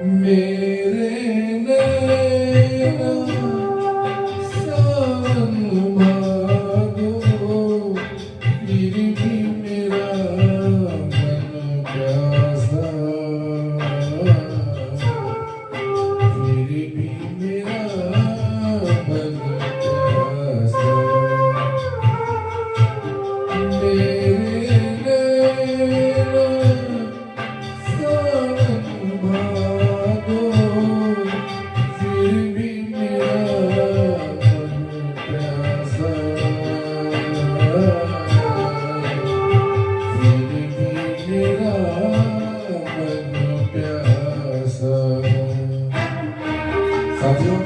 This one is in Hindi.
मेरे नैना सावन भादो, फिर भी मेरा मन प्यासा, फिर भी मेरा मन प्यासा। मेरे नैना सावन भादो, फिर भी मेरा मन प्यासा, फिर भी मेरा मन प्यासा। साथियों